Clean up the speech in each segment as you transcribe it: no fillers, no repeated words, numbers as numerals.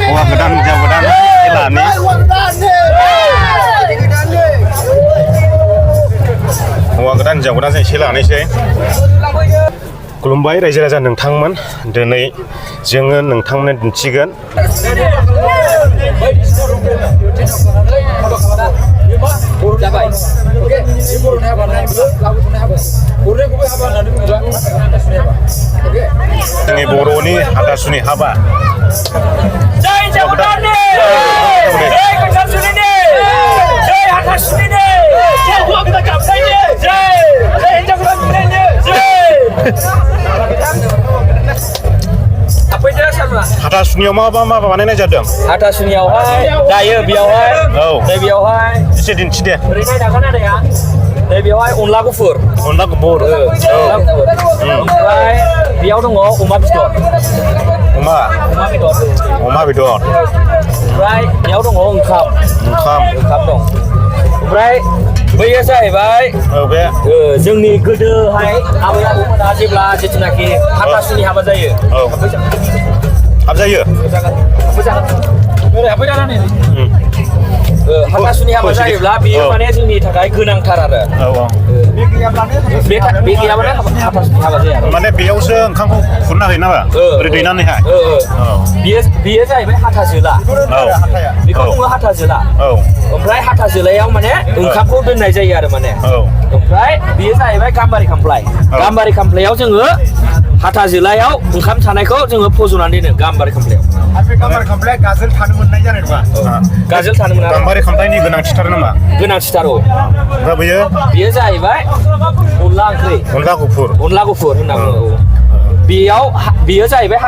Hua Gedan Hinjau Gedan Cilani. Hua Gedan Hinjau Gedan Cilani sih. खुलुमबाय रायजो राजा नोंथांमोन दिनै जोङो नोंथांमोननो दिन्थिगोन जोंनि बर'नि हाथासुनि हाबा हाथासुनियाव मा बानायनाय जादों हाथासुनियावहाय दायो बेयावहाय नै बेयावहाय एसे दिन्थि दे ओरैहाय दाखा नायनाया नै बेयावहाय अनला गुफुर ओमफ्राय बेयाव दङ अमा बेदर ओमफ्राय बेयाव दङ ओंखाम दं ओमफ्राय बैयो जाहैबाय जोंनि गोदोहाय आबै आबौमोना जेब्ला जिथुनाखि हाथासुनि हाबा जायो हाथासुनि हाबा जायोब्ला बेयो माने जोंनि थाखाय गोनांथार आरो बे गैयाबानो हाथासुनि हाबा जाया माने बेयावसो ओंखामखौ खुरना होयो नामा ओरै दैनानैहाय बेयो जाहैबाय हाथाजोला बेखौ बुङो हाथाजोला ओमफ्राय हाथाजोलायाव माने ओंखामखौ दोननाय जायो आरो माने ओमफ्राय बेयो जाहैबाय गाम्बारि खामफ्लायाव जोङो हाथाजोलायाव ओंखाम थानायखौ जोङो फज'नानै दोनो गाम्बारि खामफ्लाया गाजोल थानो मोननाय जानाय नङा गाजोल थानो मोना गाम्बारि खामफ्लायनि गोनांथिथार नामा गोनांथिथार बेयो जाहैबाय अनला गुफुर होनना बुङो बेयो जाहैबाय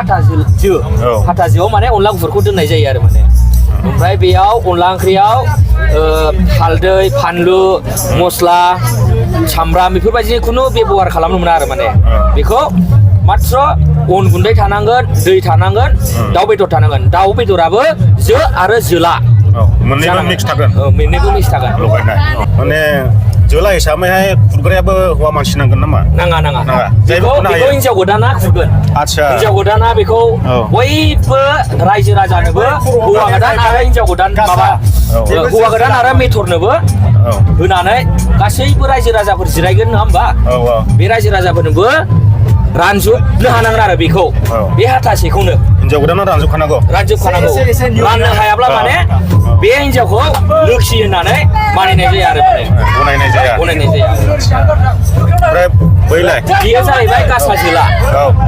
हाथाजोआव माने अनला गुफुरखौ दोननाय जायो आरो माने ओमफ्राय बेयाव अनला ओंख्रियाव हालदै फानलु मस्ला सामब्राम बेफोरबायदि खुनु बेबहार खालामनो मोना आरो माने बेखौ मात्र अन गुन्दै थानांगोन दै थानांगोन दाउ बेदर थानांगोन दाउ बेदराबो आरो जोला मोननैबो मिक्स थागोन लगायनाय माने जोला हिसाबैहाय खुरग्रायाबो हौवा मानसि नांगोन नामा नाङा बेखौ हिनजाव गोदाना खुरगोन हिनजाव गोदाना बेखौ बयबो रायजो राजानोबो हौवा गोदान आरो हिनजाव गोदान हौवा गोदान आरो मेथरनोबो होनानै गासैबो रायजो राजाफोर जिरायगोन नङा होमबा बे रायजो राजाफोरनोबो रानजोबनो हानांगोन आरो बेखौ बे हाथासेखौनो हिनजाव गोदाना रानजोबखानांगौ राननो हायाब्ला माने बे हिनजावखौ लोखि होननानै मानिनाय जाया आरो माने गनायनाय जाया ओमफ्राय बैलाय बेयो जाहैबाय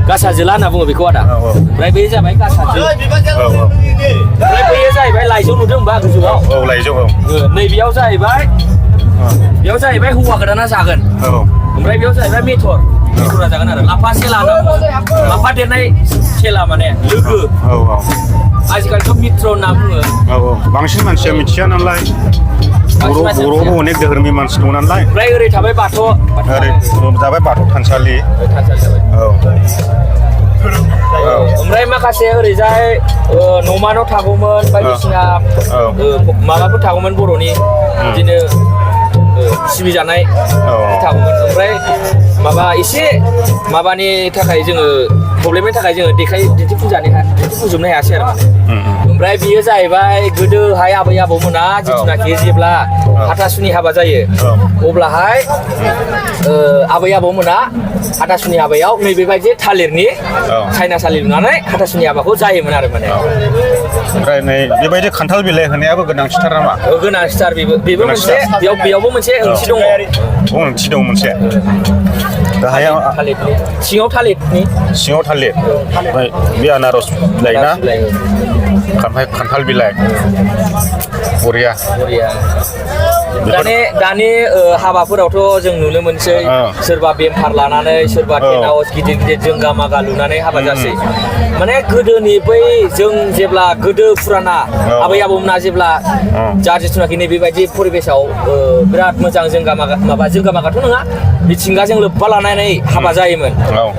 गासा जोला होनना बुङो बेखौ आदा ओमफ्राय बे जाबाय गासा ओमफ्राय बैयो जाहैबाय लाइजौ नुदों होनबा गोजौआव लाइजौ नै बेयाव जाहैबाय हौवा गोदाना जागोन ओमफ्राय बेयाव जाहैबाय मेथरा जागोन आरो लाफा सेला लाफा देरनाय सेला माने लोगो आजिखालिथ' मित्र होनना बुङो बांसिन मानसिया मिथिया नालाय बर'आवबो अनेक धोरोमनि मानसि दं नालाय ओमफ्राय ओरै थाबाय बाथौ जाबाय बाथौ थानसालि ओमफ्राय माखासे ओरैजाय न'मानाव थागौमोन बायदिसिना माबाफोर थागौमोन बर'नि बिदिनो सिबिजानाय थागौमोन ओमफ्राय एसे माबानि थाखाय जोङो प्रब्लेमनि थाखाय जोङो दिन्थिफुंजोबनो हायासै आरो ओमफ्राय बेयो जाहैबाय गोदोहाय आबै आबौमोना जिथुनाखि जेब्ला हाथासुनि हाबा जायो अब्लाहाय आबै आबौमोना हाथासुनि हाबायाव नैबेबायदि थालिरनि सायनासालि लुनानै हाथासुनि हाबाखौ जायोमोन आरो माने ओमफ्राय नै बेबायदि खान्थाल बिलाइ होनायाबो गोनांथिथार नामा गोनांथिथार बेबो मोनसे बेयावबो मोनसे ओंथि दङ मोनसे गाहायाव सिङाव थालिर ओमफ्राय बे आनारस बिलाइ ना खान्थाल बिलाइ बरिया दानि हाबाफोरावथ' जों नुनो मोनसै सोरबा बेमफार लानानै सोरबा टेन्ट हाउस गिदिर जोंगा मागा लुनानै हाबा जासै माने गोदोनि बै जों जेब्ला गोदो फुराना आबै आबौमोना जेब्ला जिथुनाखि बेबायदि परिबेसाव बिराद मोजां जोंगा मागाथ' नङा मिथिंगाजों लोब्बा लानानै हाबा जायोमोन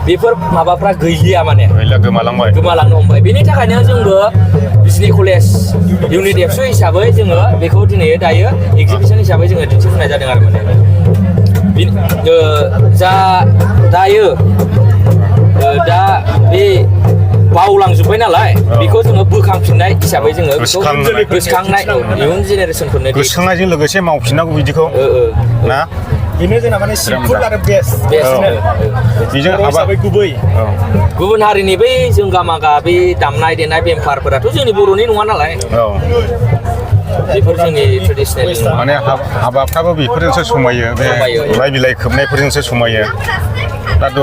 बेफोर माबाफ्रा गैलिया माने गोमालांनो हमबाय बेनि थाखायनो जोंबो बिजनि कलेज इउनिट एबसु हिसाबै जोङो बेखौ दिनै दायो एगजिबिसन हिसाबै जोङो दिन्थिफुंनाय जादों आरो माने दायो दा बे बावलांजोब्बाय नालाय बेखौ जोङो बोखांफिननाय हिसाबै जोङो गोसोखांनाय। गोसोखांनाय इयुन जेनेरेसनफोरनो गोसोखांनायजों लोगोसे मावफिननांगौ बिदिखौ ना बेनो जोंना माने सिम्पोल आरो बेस्ट बेजों बर' हिसाबै गुबै गुबुन हारिनि बै जोंगा मागा बे दामनाय देनाय बेमफारफोराथ' जोंनि बर'नि नङा नालाय औ बेफोर जोंनि ट्रेडिसनेल माने हाबाफ्राबो बेफोरजोंसो समायो बे लाइ बिलाइ खोबनायफोरजोंसो समायो दाथ'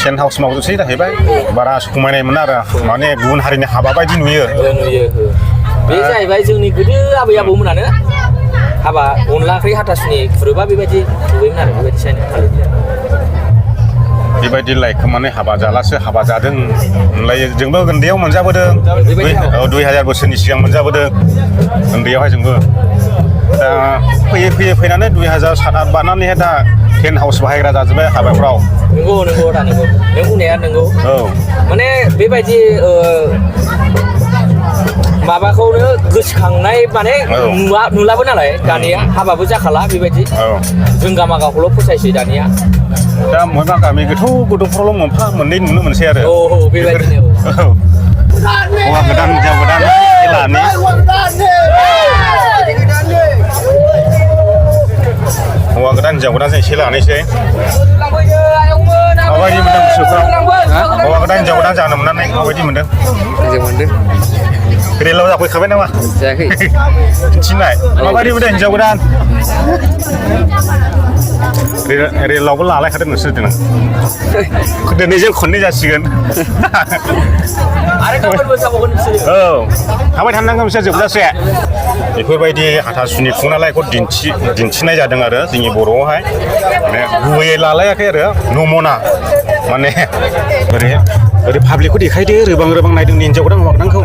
टेन्ट हाउस मावजोबसै जाहैबाय बारा समायनायमोन आरो माने गुबुन हारिनि हाबा बायदि नुयो बे जाहैबाय जोंनि गोदो आबै आबौमोनानो हाबा अनला ओंख्रि हाथासुनि खुरोबा बेबायदि नुयोमोन आरो बेबायदि साइनो फालियो बेबायदि लाइखोमानाय हाबा जालासो हाबा जादों होनलायो जोंबो उन्दैयाव मोनजाबोदों 2000 बोसोरनि सिगां मोनजाबोदों उन्दैयावहाय जोंबो दा फैयै फैनानै 2007 8 बारनानैहाय दा टेन्ट हाउस बाहायग्रा जाजोब्बाय हाबाफ्राव नंगौ दा नंगौ नों बुंनाया नंगौ औ माने बेबायदि माबाखौनो गोसोखांनाय माने नुलाबो नालाय दानिया हाबाबो जाखाला बेबायदि जोंगा मागाखौल' फोसायसै दानिया दा बबेबा गामि गोथौफ्रावल' मोनफा मोननै नुनो मोनसै आरो बेबायदिनो हौवा गोदान हिनजाव गोदान खेलानि हौवा गोदान हिनजाव गोदान एसे लानोसै माबायदि मोनदों गोसोफ्राव हौवा गोदान हिनजाव गोदान जानो मोननानै माबायदि मोनदों मोजां मोनदों रेलाव जाफैखाबाय नामा जायाखै दिन्थिनाय माबायदि मोनदों हिनजाव गोदान रेलावबो लालायखादों नोंसोर दिनै दिनैजों खननै जासिगोन आरो गाबोनबो जाबावगोन बिसोरो औ थाबाय थानांगोन बिसोर जोबजासे बेफोरबायदि हाथासुनि खुंनालायखौ दिन्थिनाय जादों आरो जोंनि बर'आवहाय माने गुबैयै लालायाखै आरो नमना माने ओरै पाब्लिकखौ देखायदो रोबां नायदों हिनजाव गोदान हौवा गोदानखौ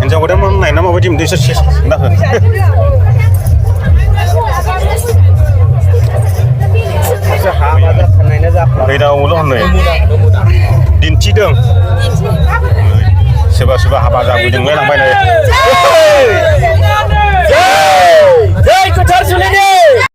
हिनजाव गोदान नायना माबायदि मोनदों एसे ना हो फैदावल' होनो दिन्थिदों सोरबा हाबा जाबोदोंलाय लांबाय